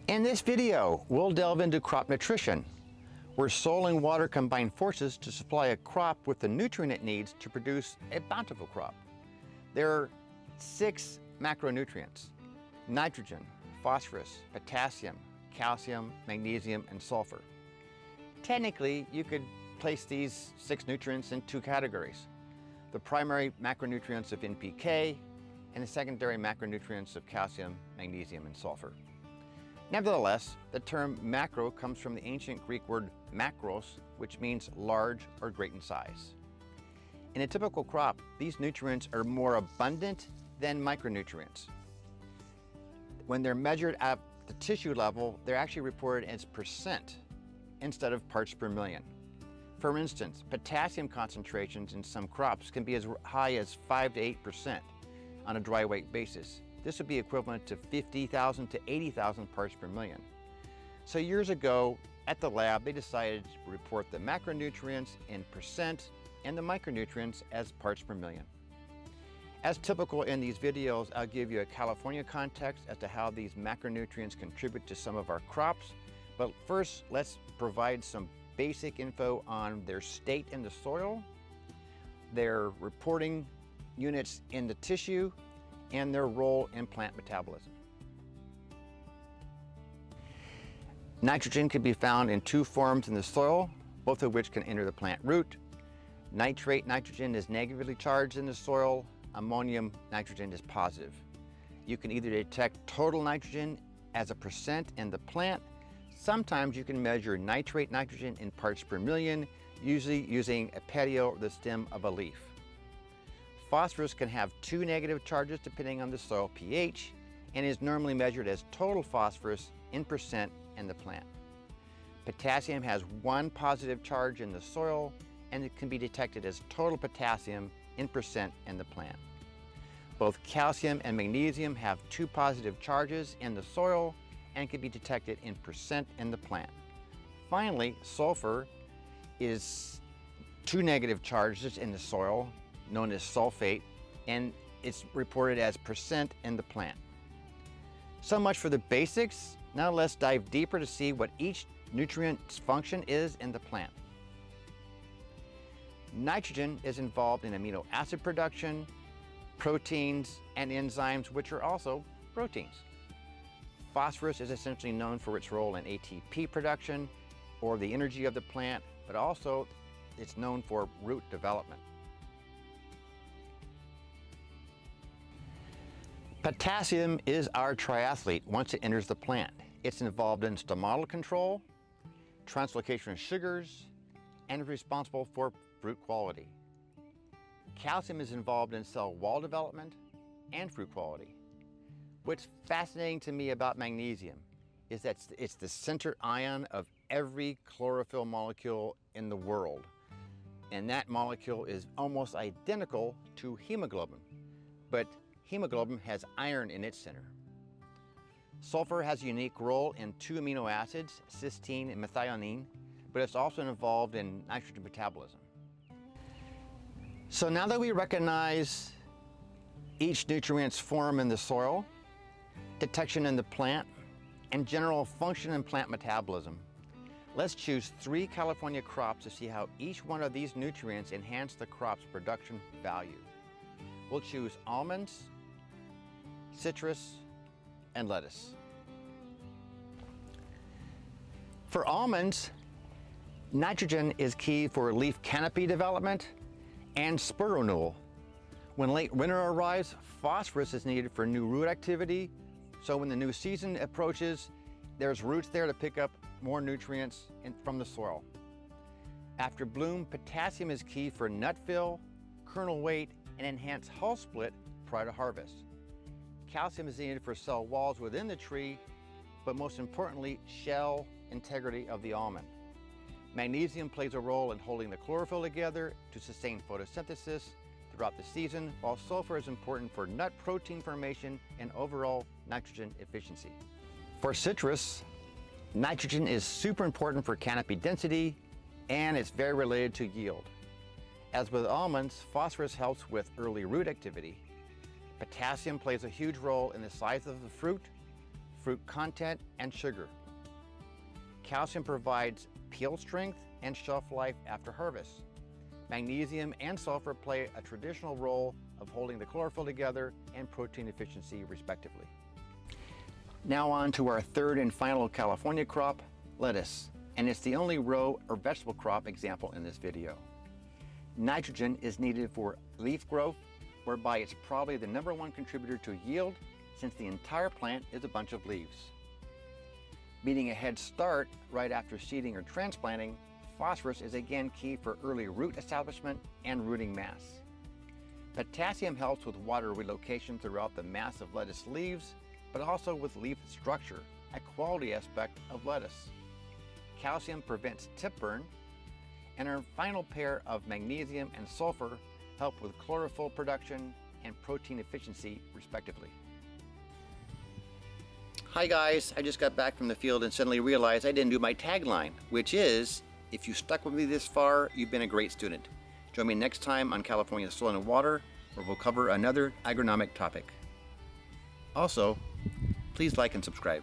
In this video, we'll delve into crop nutrition, where soil and water combine forces to supply a crop with the nutrient it needs to produce a bountiful crop. There are 6 macronutrients: nitrogen, phosphorus, potassium, calcium, magnesium, and sulfur. Technically, you could place these 6 nutrients in 2 categories: the primary macronutrients of NPK and the secondary macronutrients of calcium, magnesium, and sulfur. Nevertheless, the term macro comes from the ancient Greek word macros, which means large or great in size. In a typical crop, these nutrients are more abundant than micronutrients. When they're measured at the tissue level, they're actually reported as percent instead of parts per million. For instance, potassium concentrations in some crops can be as high as 5 to 8% on a dry weight basis. This would be equivalent to 50,000 to 80,000 parts per million. So years ago at the lab, they decided to report the macronutrients in percent and the micronutrients as parts per million. As typical in these videos, I'll give you a California context as to how these macronutrients contribute to some of our crops. But first, let's provide some basic info on their state in the soil, their reporting units in the tissue, and their role in plant metabolism. Nitrogen can be found in 2 forms in the soil, both of which can enter the plant root. Nitrate nitrogen is negatively charged in the soil. Ammonium nitrogen is positive. You can either detect total nitrogen as a percent in the plant. Sometimes you can measure nitrate nitrogen in parts per million, usually using a petiole or the stem of a leaf. Phosphorus can have 2 negative charges depending on the soil pH and is normally measured as total phosphorus in percent in the plant. Potassium has 1 positive charge in the soil and it can be detected as total potassium in percent in the plant. Both calcium and magnesium have 2 positive charges in the soil and can be detected in percent in the plant. Finally, sulfur is 2 negative charges in the soil, known as sulfate, and it's reported as percent in the plant. So much for the basics. Now let's dive deeper to see what each nutrient's function is in the plant. Nitrogen is involved in amino acid production, proteins, and enzymes, which are also proteins. Phosphorus is essentially known for its role in ATP production, or the energy of the plant, but also it's known for root development. Potassium is our triathlete once it enters the plant. It's involved in stomatal control, translocation of sugars, and is responsible for fruit quality. Calcium is involved in cell wall development and fruit quality. What's fascinating to me about magnesium is that it's the center ion of every chlorophyll molecule in the world. And that molecule is almost identical to hemoglobin, but hemoglobin has iron in its center. Sulfur has a unique role in 2 amino acids, cysteine and methionine, but it's also involved in nitrogen metabolism. So now that we recognize each nutrient's form in the soil, detection in the plant, and general function in plant metabolism, let's choose 3 California crops to see how each one of these nutrients enhance the crop's production value. We'll choose almonds, citrus, and lettuce. For almonds, nitrogen is key for leaf canopy development and spur renewal. When late winter arrives, phosphorus is needed for new root activity, so when the new season approaches, there's roots there to pick up more nutrients from the soil. After bloom, potassium is key for nut fill, kernel weight, and enhanced hull split prior to harvest. Calcium is needed for cell walls within the tree, but most importantly, shell integrity of the almond. Magnesium plays a role in holding the chlorophyll together to sustain photosynthesis throughout the season, while sulfur is important for nut protein formation and overall nitrogen efficiency. For citrus, nitrogen is super important for canopy density, and it's very related to yield. As with almonds, phosphorus helps with early root activity. Potassium plays a huge role in the size of the fruit fruit content and sugar. Calcium provides peel strength and shelf life after harvest. Magnesium and sulfur play a traditional role of holding the chlorophyll together and protein efficiency respectively. Now on to our third and final California crop, lettuce, and it's the only row or vegetable crop example in this video. Nitrogen is needed for leaf growth, whereby it's probably the #1 contributor to yield since the entire plant is a bunch of leaves. Meaning a head start right after seeding or transplanting, phosphorus is again key for early root establishment and rooting mass. Potassium helps with water relocation throughout the mass of lettuce leaves, but also with leaf structure, a quality aspect of lettuce. Calcium prevents tip burn, and our final pair of magnesium and sulfur help with chlorophyll production and protein efficiency respectively. Hi guys, I just got back from the field and suddenly realized I didn't do my tagline, which is, if you stuck with me this far, you've been a great student. Join me next time on California Soil and Water, where we'll cover another agronomic topic. Also, please like and subscribe.